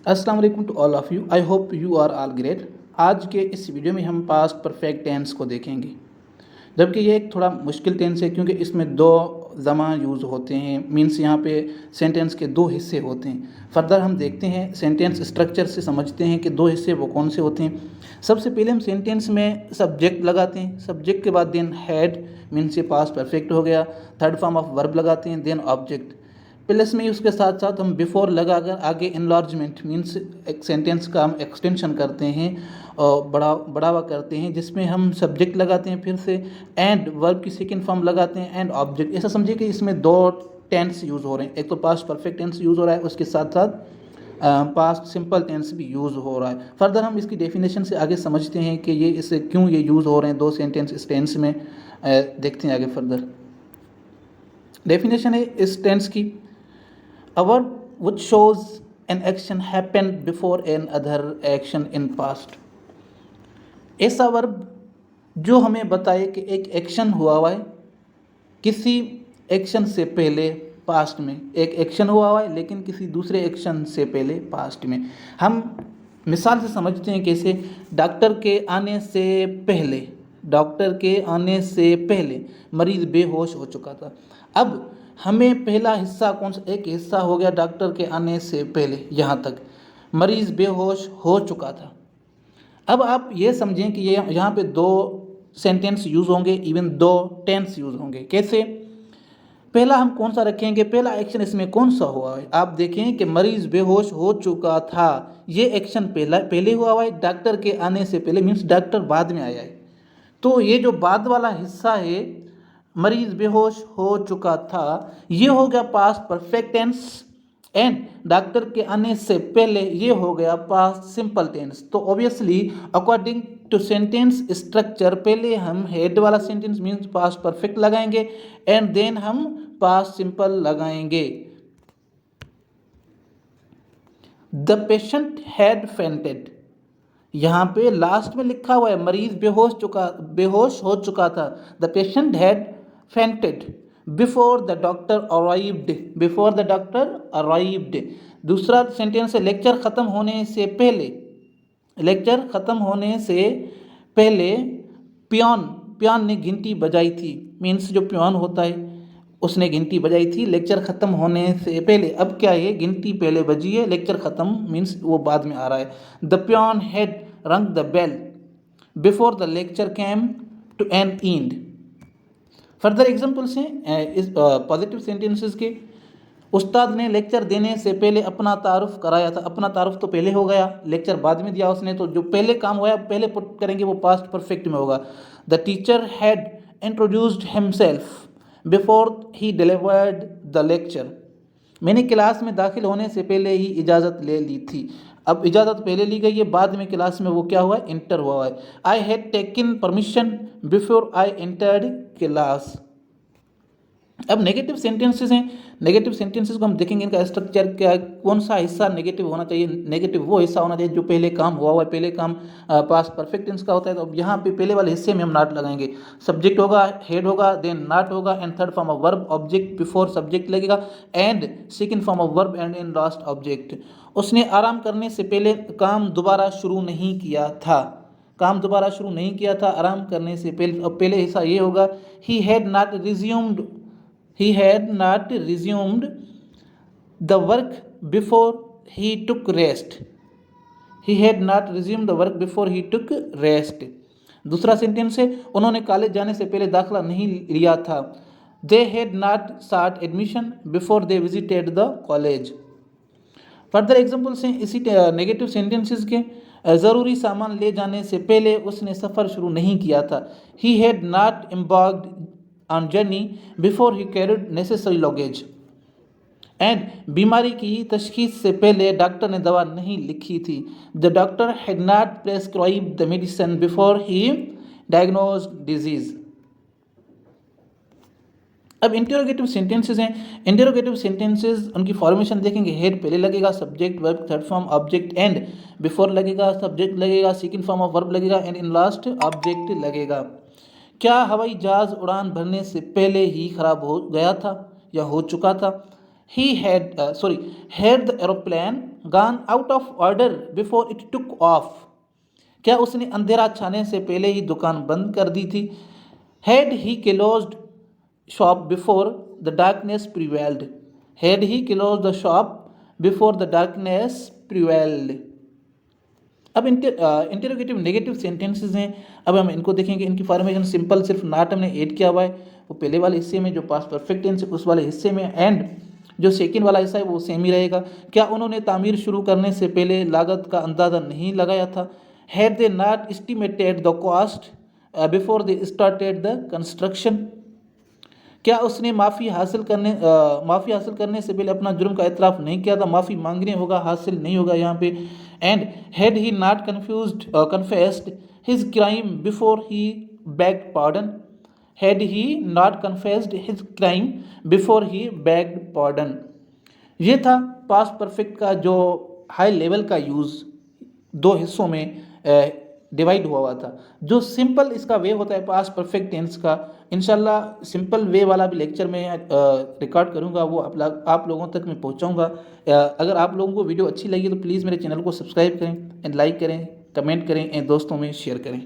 अस्सलाम वालेकुम to all of you. I hope you are all great. आज के इस वीडियो में हम पास्ट परफेक्ट टेंस को देखेंगे, जबकि ये एक थोड़ा मुश्किल टेंस है क्योंकि इसमें दो ज़मान यूज़ होते हैं। मीन्स यहाँ पे सेंटेंस के दो हिस्से होते हैं। फर्दर हम देखते हैं सेंटेंस स्ट्रक्चर से समझते हैं कि दो हिस्से वो कौन से होते हैं। सबसे पहले हम सेंटेंस में सब्जेक्ट लगाते हैं, सब्जेक्ट के बाद देन हेड मीन्स ये पास्ट परफेक्ट हो गया। थर्ड फॉर्म ऑफ वर्ब लगाते हैं, देन ऑब्जेक्ट। प्लस में उसके साथ साथ हम बिफोर लगाकर आगे इनलार्जमेंट मीन्स एक सेंटेंस का हम एक्सटेंशन करते हैं और बढ़ावा करते हैं, जिसमें हम सब्जेक्ट लगाते हैं, फिर से एंड वर्ब की सेकंड फॉर्म लगाते हैं एंड ऑब्जेक्ट। ऐसा समझिए कि इसमें दो टेंस यूज़ हो रहे हैं, एक तो पास्ट परफेक्ट टेंस यूज़ हो रहा है, उसके साथ साथ पास्ट सिंपल टेंस भी यूज़ हो रहा है। फर्दर हम इसकी डेफिनेशन से आगे समझते हैं कि ये इससे क्यों ये यूज़ हो रहे हैं दो सेंटेंस इस टेंस में। देखते हैं आगे फर्दर। डेफिनेशन है इस टेंस की, a verb which shows an action happened before an other action in past। ऐसा वर्ब जो हमें बताए कि एक एक्शन हुआ है किसी एक्शन से पहले पास्ट में, एक एक्शन हुआ है लेकिन किसी दूसरे एक्शन से पहले पास्ट में। हम मिसाल से समझते हैं कैसे, डॉक्टर के आने से पहले, डॉक्टर के आने से पहले मरीज़ बेहोश हो चुका था। अब हमें पहला हिस्सा कौन सा, एक हिस्सा हो गया डॉक्टर के आने से पहले, यहाँ तक मरीज़ बेहोश हो चुका था। अब आप ये समझें कि ये यहाँ पे दो सेंटेंस यूज़ होंगे, इवन दो टेंस यूज़ होंगे। कैसे? पहला हम कौन सा रखेंगे, पहला एक्शन इसमें कौन सा हुआ है। आप देखें कि मरीज़ बेहोश हो चुका था, ये एक्शन पहले हुआ है, डॉक्टर के आने से पहले मीन्स डॉक्टर बाद में आया है। तो ये जो बाद वाला हिस्सा है, मरीज़ बेहोश हो चुका था, ये हो गया past perfect tense, and doctor के आने से पहले ये हो गया पास्ट सिंपल टेंस। तो obviously according to sentence structure पहले हम हेड वाला सेंटेंस मीन्स पास्ट परफेक्ट लगाएंगे एंड देन हम पास्ट सिंपल लगाएंगे। द पेशेंट हैड फेंटेड, यहाँ पे लास्ट में लिखा हुआ है मरीज बेहोश हो चुका था। The patient had fainted before the doctor arrived, before the doctor arrived. दूसरा सेंटेंस है लेक्चर ख़त्म होने से पहले, लेक्चर ख़त्म होने से पहले पियान ने घंटी बजाई थी। मीन्स जो पियान होता है उसने घंटी बजाई थी लेक्चर ख़त्म होने से पहले। अब क्या है, घंटी पहले बजी है, लेक्चर ख़त्म मीन्स वो बाद में आ रहा है। The peon had rung the bell before the lecture came to an end. Further examples हैं इस पॉजिटिव सेंटेंसेस के। उस्ताद ने लेक्चर देने से पहले अपना तारुफ कराया था। अपना तारुफ तो पहले हो गया, लेक्चर बाद में दिया उसने, तो जो पहले काम हुआ पहले पुट करेंगे वो पास्ट परफेक्ट में होगा। The teacher had introduced himself before he delivered the lecture. मैंने क्लास में दाखिल होने से पहले ही इजाज़त ले ली थी। अब इजाज़त पहले ली गई है, बाद में क्लास में वो क्या हुआ है, इंटर हुआ है। I had taken permission before I entered class. अब नेगेटिव सेंटेंसेस हैं, नेगेटिव सेंटेंसेस को हम देखेंगे इनका स्ट्रक्चर क्या, कौन सा हिस्सा नेगेटिव होना चाहिए। नेगेटिव वो हिस्सा होना चाहिए जो पहले काम हुआ है, पहले काम पास्ट परफेक्ट टेंस का होता है। तो अब यहाँ पे पहले वाले हिस्से में हम नॉट लगाएंगे। सब्जेक्ट होगा, हेड होगा, देन नॉट होगा and third form of verb object before subject लगेगा and second form of verb and in last object. उसने आराम करने से पहले काम दोबारा शुरू नहीं किया था, काम दोबारा शुरू नहीं किया था आराम करने से पहले। अब पहले हिस्सा ये होगा, he had not resumed, he had not resumed the work before he took rest, he had not resumed the work before he took rest। दूसरा सेंटेंस है, उन्होंने कॉलेज जाने से पहले दाखिला नहीं लिया था। they had not sought admission before they visited the college। Further examples हैं इसी नेगेटिव सेंटेंसेस के। ज़रूरी सामान ले जाने से पहले उसने सफ़र शुरू नहीं किया था। he had not embarked on journey before he carried necessary luggage। And बीमारी की तशखीस से पहले डॉक्टर ने दवा नहीं लिखी थी। The doctor had not prescribe the medicine before he diagnosed disease. अब इंटरोगेटिव सेंटेंसेस हैं। इंटरोगेटिव सेंटेंसेस उनकी फॉर्मेशन देखेंगे। हेड पहले लगेगा, subject verb third form object and before लगेगा, सब्जेक्ट लगेगा, सेकंड फॉर्म ऑफ वर्ब लगेगा एंड इन लास्ट ऑब्जेक्ट लगेगा। क्या हवाई जहाज़ उड़ान भरने से पहले ही खराब हो गया था या हो चुका था? had the aeroplane gone out of order before it took off? क्या उसने अंधेरा छाने से पहले ही दुकान बंद कर दी थी? Had he closed shop before the darkness prevailed? Had he closed the shop before the darkness prevailed? अब इंटेरोगेटिव नेगेटिव सेंटेंसेस हैं। अब हम इनको देखेंगे। इनकी फॉर्मेशन सिंपल, सिर्फ नॉट हमने ऐड किया हुआ है वो पहले वाले हिस्से में, जो पास्ट परफेक्ट टेंस है उस वाले हिस्से में, एंड जो सेकंड वाला हिस्सा है वो सेम ही रहेगा। क्या उन्होंने तामीर शुरू करने से पहले लागत का अंदाज़ा नहीं लगाया था? Had they not estimated the cost before they started the construction? क्या उसने माफ़ी हासिल करने से पहले अपना जुर्म का एतराफ़ नहीं किया था? माफ़ी मांगने होगा, हासिल नहीं होगा यहाँ पे। And had he not confessed his crime before he bagged pardon? Had he not confessed his crime before he bagged pardon? ये था पास्ट परफेक्ट का जो हाई लेवल का यूज़ दो हिस्सों में डिवाइड हुआ था। जो सिंपल इसका वे होता है पास्ट परफेक्ट टेंस का, इंशाल्लाह सिंपल वे वाला भी लेक्चर में रिकॉर्ड करूँगा, वो आप लोगों तक मैं पहुँचाऊँगा। अगर आप लोगों को वीडियो अच्छी लगी तो प्लीज़ मेरे चैनल को सब्सक्राइब करें एंड लाइक करें, कमेंट करें एंड दोस्तों में शेयर करें।